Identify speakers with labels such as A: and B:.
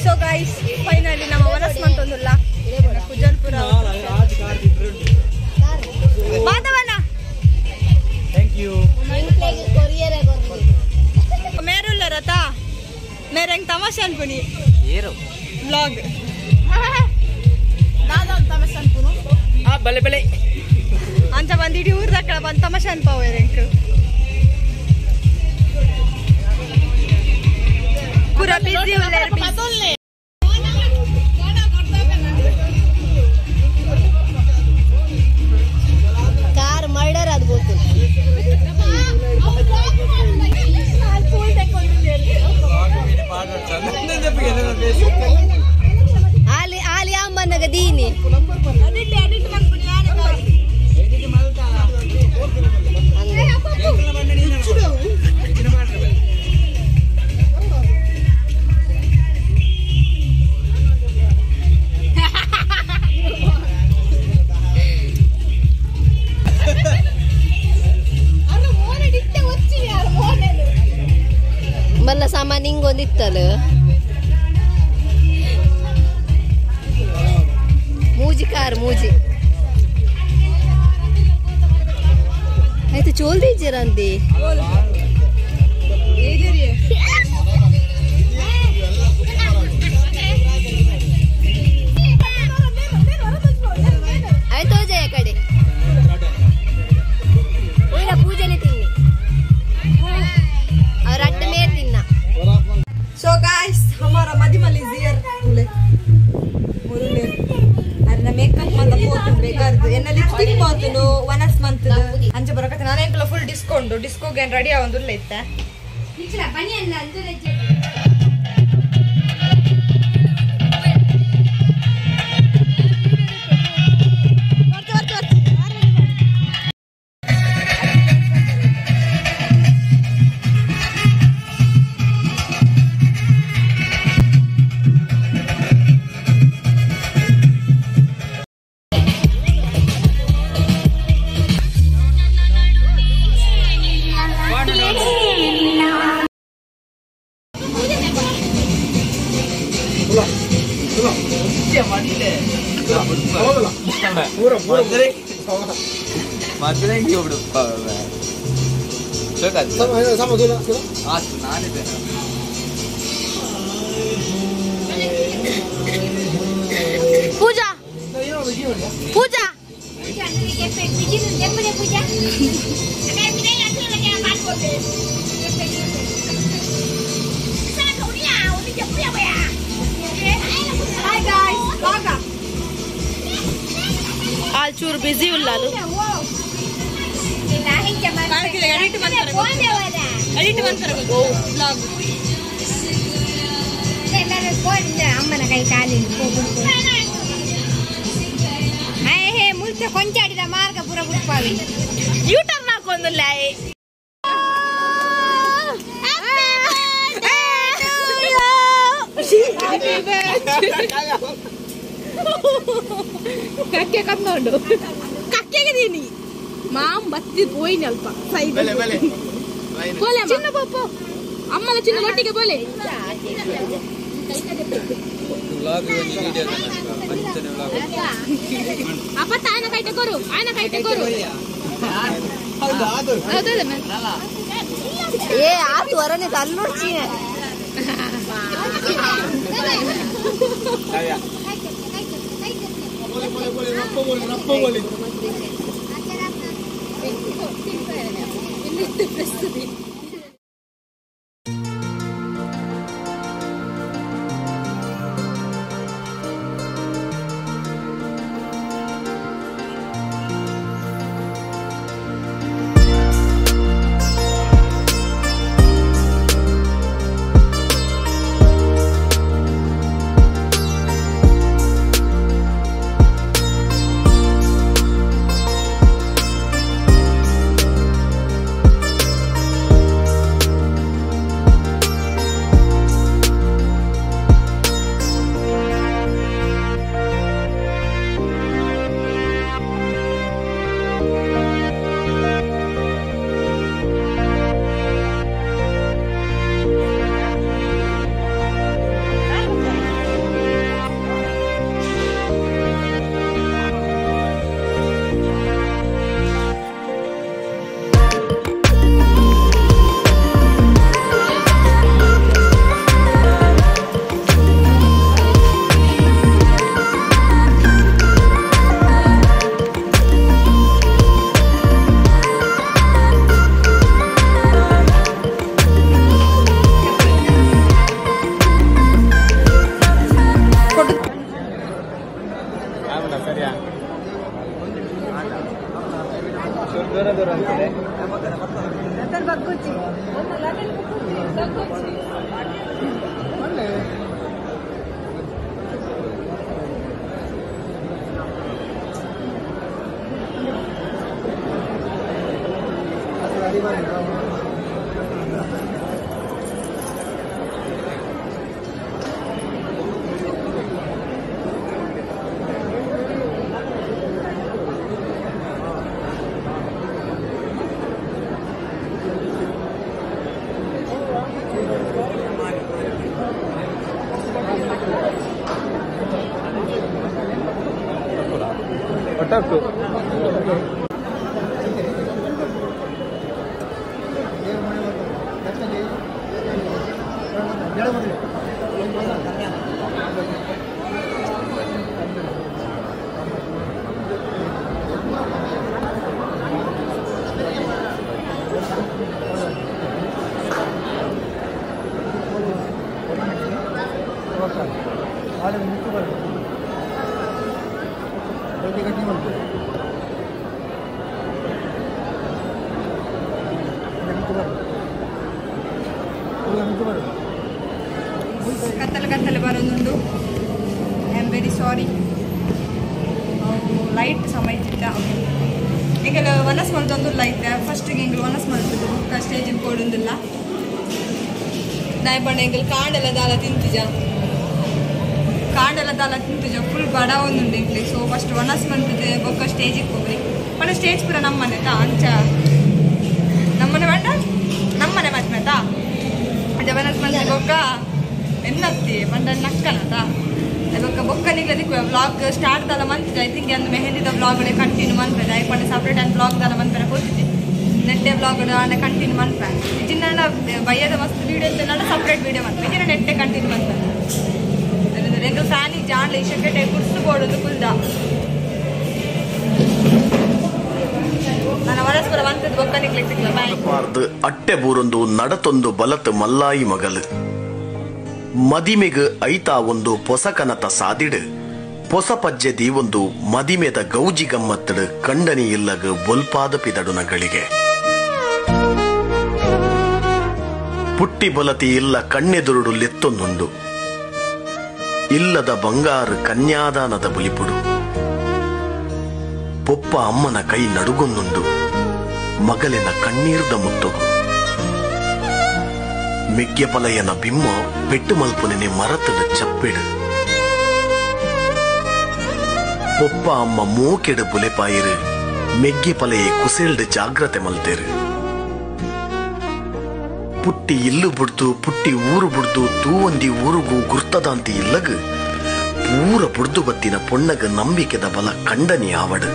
A: So guys finally ನಮ್ಮ ವನಸ್ ಮಂತೊಂದುಲ್ಲ ಕುಜಲ್ಪುರ ಮಾಧವನ
B: thank you
A: ಮೇರುಲ್ಲ ರಥ ಮೇರೆಂಗ್ ತಮಾಷೆ ಅನ್ಕೊನಿ ಬ್ಲಾಗ್ ತಮಾಷೆ ಅನ್ಕೊನು
B: ಬಲೆ ಬಲೆ
A: ಅಂಚ ಬಂದಿಡಿ ಊರ್ದ ಕಡೆ ಬಂದು ತಮಾಷೆ ಅನ್ಪಾವ ರೆಂಕ್ ಪೂರ ಬಿಸಿ
C: ಕಾರ್ ಮರ್ಡರ್ ಅದು ಗೊತ್ತು ಆಲಿ ಅಮ್ಮನಗ ದೀನಿ ಬಲ್ಲ ಸಾಮಾನ್ ಹಿಂಗೊಂದಿತ್ತಲ್ಲ ಮೂಜಿ ಕಾರ್ ಮೂಜಿ ಆಯ್ತು ಚೋಲ್ ದೀಜಿರ ಅಂದಿ ಆಯ್ತು ಜಯ ಕಡೆ ಪೂಜೆನೆ ತಿನ್ನಿ और अड्ड में तिन्ना
A: सो गाइस हमारा मदिमल इज हियर मुरुले अरे मेकअप मंत पोतु बेगारದು ಎನ್ನ ಲಿಪ್ಸ್ಟಿಕ್ पोतुनु ವನಸ್ ಮಂತ್ ಅಂಜ ಬರಕತ ನಾನು ಎಂಕಲ ಫುಲ್ ಡಿಸ್ಕೌಂಟ್ ಡಿಸ್ಕೋ ಗೇನ್ ರೆಡಿ ಆವಂದುಲ್ಲ ಇತ್ತ ಇಚ್ಚಲ ಬನ್ನಿ ಅಲ್ಲ ಅಂದು ರಜೆ पूजा पूजा आलचूर बिजी उल्लालू एडिट अम्मन कई काली हे मुझसे ಕೊಂಚಾಡಿದ ಮಾರ್ಗ ಪೂರ ಬಿಟ್ಪಾವಿ ಯೂ ಟರ್ನ್ ಹಾಕೊಂದಿಲ್ಲ ಕಕ್ಕೆ ಕತ್ಕೊಂಡು ಕಕ್ಕೆಗೆ ದೀನಿ ಮಾಮ್ ಬತ್ತಿ ಪೋಯಿನಿ ಅಲ್ಪ ಸೈಡ್ ಬೋಲೆ ಚಿನ್ನ ಪಾಪ ಅಮ್ಮನ ಚಿನ್ನ ಒಟ್ಟಿಗೆ ಬೋಲೆ ಅಪ್ಪ ಆಯ್ನ ಕೈಟೆ ಕೊರು
C: ಏ ಆತು ವರನೆ ಅಲ್ಲಿ ನೋಡ್ಚಿ
B: Otaku.
A: ಕತ್ತಲೆ ಬರೋದುಂಟು. I am very sorry. Light ಸಮಯ ಇತ್ತ ಈಗ ವನಸ್ ಮಾಡ್ತಂದು ಲೈಟ್ ಫಸ್ಟಿಗೆ ಹಿಂಗೆ ವನಸ್ ಮಾಡ್ತಿದ್ದು ಬುಕ್ಕ ಸ್ಟೇಜಿಗೆ ಕೊಡೋದಿಲ್ಲ ನಾಯಪಣ್ಣ ಹಿಂಗೆ ಕಾಂಡೆಲ್ಲ ದಾಲ ತಿಂತಿಜ ಫುಲ್ ಬಡ ಒಂದುಂಡು ಇಂಗ್ಲಿ. ಸೊ ಫಸ್ಟ್ ವನಸ್ ಮಾಡ್ತಿದ್ದೆ ಬೊಕ್ಕ ಸ್ಟೇಜಿಗೆ ಹೋಗ್ರಿ ಪಣ ಸ್ಟೇಜ್ ಪೂರ ನಮ್ಮನೆ ತಾ ಅಂಚ ನಮ್ಮನೆ ಬೇಡ ನಮ್ಮನೆ ಮತ್ತಾ ಅದೇ ವನಸ್ ಮಂದಿ ಬೊಕ್ಕ ಎನ್ನತ್ತಿ ಮಂಡ ನಕ್ಕನತ ಬೊಕ್ಕ ಬೊಕ್ಕ ನಿಗ್ಲದಿಕ್ಕ ವ್ಲಾಗ್ ಸ್ಟಾರ್ಟ್ ದಲ್ಲ ಮಂತಿದ್ದೆ. ಐ ಥಿಂಕ್ ಅಂದ್ ಮೆಹಂದಿದ ವ್ಲಾಗ್ ಕಂಟಿನ್ಯೂ ಮನ್ಪದೆ ಐಪಣ್ಣ ಸಪ್ರೇಟ್ ಅಂಡ್ ವ್ಲಾಗ್ ದಲ್ಲ ಮನ್ಪೆನ ಕೊಡ್ತಿದ್ದೆ ನೆಟ್ಟೆ ವ್ಲಾಗ್ ಆನೆ ಕಂಟಿನ್ಯೂ ಮನ್ಪೆ ಇಜಿನ ಬಯ್ಯದ ಮಸ್ತ್ ವೀಡಿಯೋ ಅಂತ ಸಪ್ರೇಟ್ ವೀಡಿಯೋ ಮನ್ಪೆ ಇಜಿನ ನೆಟ್ಟೆ ಕಂಟಿನ್ಯೂ ಮನ್ಪೆ ಎಂಗಲ್ ಫ್ಯಾನಿಗೆ ಜಾಣ್ಲೆ ಇಶಕ್ಕೆ ಕುರ್ಸು ಬೋಡೋದು ಕುಲ್ದ ನನ್ನ ವರಸ್ಪರ ಮಂತದ ಬೊಕ್ಕ ನಿಗ್ಲಿಕ್ಕೆ ಸಿಗ್ಲ ಬಾಯ್
D: ಅಟ್ಟೆ ಬೂರೊಂದು ನಡತೊಂದು ಬಲತ್ ಮಲ್ಲಾಯಿ ಮಗಲು ಮದಿಮೆಗ್ ಐತಾ ಒಂದು ಪೊಸಕನತ ಸಾದಿಡ್ ಪೊಸ ಪಜ್ಜೆದಿ ಒಂದು ಮದಿಮೆದ ಗೌಜಿ ಗಮ್ಮತ್ತಡ್ ಕಂಡನಿ ಇಲ್ಲಗ ಬೊಲ್ಪಾದ ಪಿದಡುನಗಳಿಗೆ ಪುಟ್ಟಿ ಬೊಲತಿ ಇಲ್ಲ ಕಣ್ಣೆದುರುಡು ಲೆತ್ತೊಂದುಂಡು ಇಲ್ಲದ ಬಂಗಾರು ಕನ್ಯಾದಾನದ ಬುಲಿಪುಡು ಪೊಪ್ಪ ಅಮ್ಮನ ಕೈ ನಡುಗೊಂದುಂಡು ಮಗಲಿನ ಕಣ್ಣೀರ್ದ ಮುತ್ತೊಗು ಮೆಗ್ಗೆ ಪಲಯನ ಬಿಮ್ಮ ಪೆಟ್ಟು ಮಲ್ಪುನೆ ಮರತದ ಚಪ್ಪಿಡು ಪೊಪ್ಪ ಅಮ್ಮ ಮೂಕೆಡು ಬುಲೆಪಾಯಿರು ಮೆಗ್ಗೆ ಪಲಯೆ ಕುಸೆಲ್ಡ್ ಜಾಗ್ರತೆ ಮಲ್ತೇರು ಪುಟ್ಟಿ ಇಲ್ಲು ಬುಡ್ದು ಪುಟ್ಟಿ ಊರು ಬುಡ್ದು ತೂವೊಂದಿ ಊರುಗೂ ಗುರ್ತದಾಂತಿ ಇಲ್ಲಗ ಪೂರ ಬುಡ್ದು ಬತ್ತಿನ ಪೊಣ್ಣಗ ನಂಬಿಕೆದ ಬಲ ಕಂಡನಿ ಆವಡು